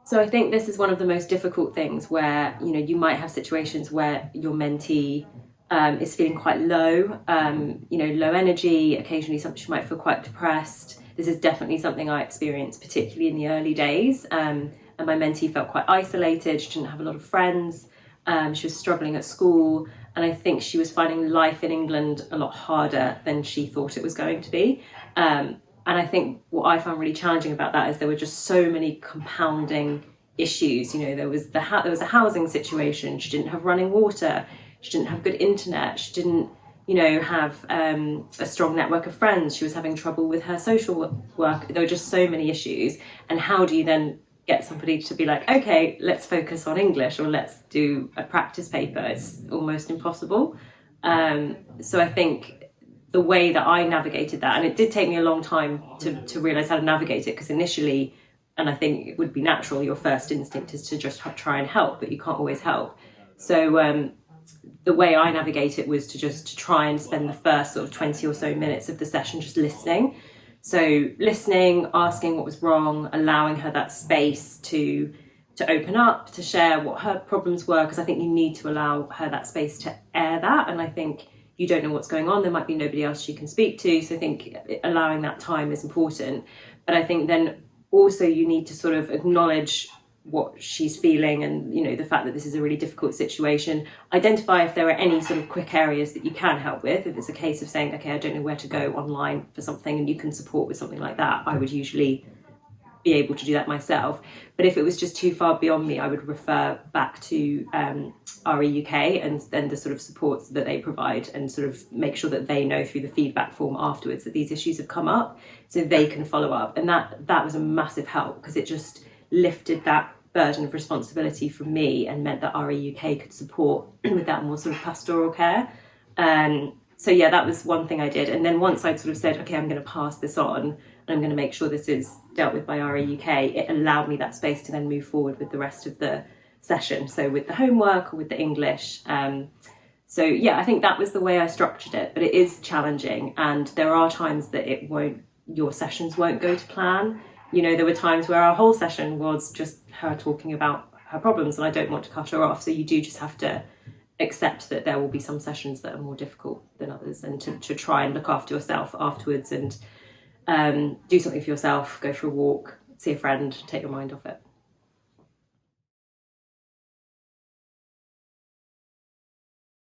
So I think this is one of the most difficult things where, you might have situations where your mentee is feeling quite low, low energy. Occasionally, she might feel quite depressed. This is definitely something I experienced, particularly in the early days. And my mentee felt quite isolated. She didn't have a lot of friends. She was struggling at school. And I think she was finding life in England a lot harder than she thought it was going to be. And I think what I found really challenging about that is there were just so many compounding issues. There was a housing situation. She didn't have running water. She didn't have good internet. She didn't, have a strong network of friends. She was having trouble with her social work. There were just so many issues. And how do you then get somebody to be like, okay, let's focus on English or let's do a practice paper? It's almost impossible. So I think the way that I navigated that, and it did take me a long time to realise how to navigate it, because initially, and I think it would be natural, your first instinct is to just try and help, but you can't always help. So the way I navigate it was to try and spend the first sort of 20 or so minutes of the session just listening. So listening, asking what was wrong, allowing her that space to open up, to share what her problems were, because I think you need to allow her that space to air that. And I think you don't know what's going on. There might be nobody else she can speak to. So I think allowing that time is important. But I think then also you need to sort of acknowledge what she's feeling and, the fact that this is a really difficult situation. Identify if there are any sort of quick areas that you can help with. If it's a case of saying, okay, I don't know where to go online for something and you can support with something like that, I would usually be able to do that myself. But if it was just too far beyond me, I would refer back to REUK and then the sort of support that they provide, and sort of make sure that they know through the feedback form afterwards that these issues have come up, so they can follow up. And that was a massive help, because it just lifted that burden of responsibility from me and meant that REUK could support with that more sort of pastoral care. So yeah, that was one thing I did. And then once I'd sort of said, okay, I'm going to pass this on and I'm going to make sure this is dealt with by REUK, it allowed me that space to then move forward with the rest of the session. So with the homework or with the English. So yeah, I think that was the way I structured it, but it is challenging. And there are times that your sessions won't go to plan. There were times where our whole session was just her talking about her problems and I don't want to cut her off. So you do just have to accept that there will be some sessions that are more difficult than others, and to try and look after yourself afterwards and do something for yourself, go for a walk, see a friend, take your mind off it.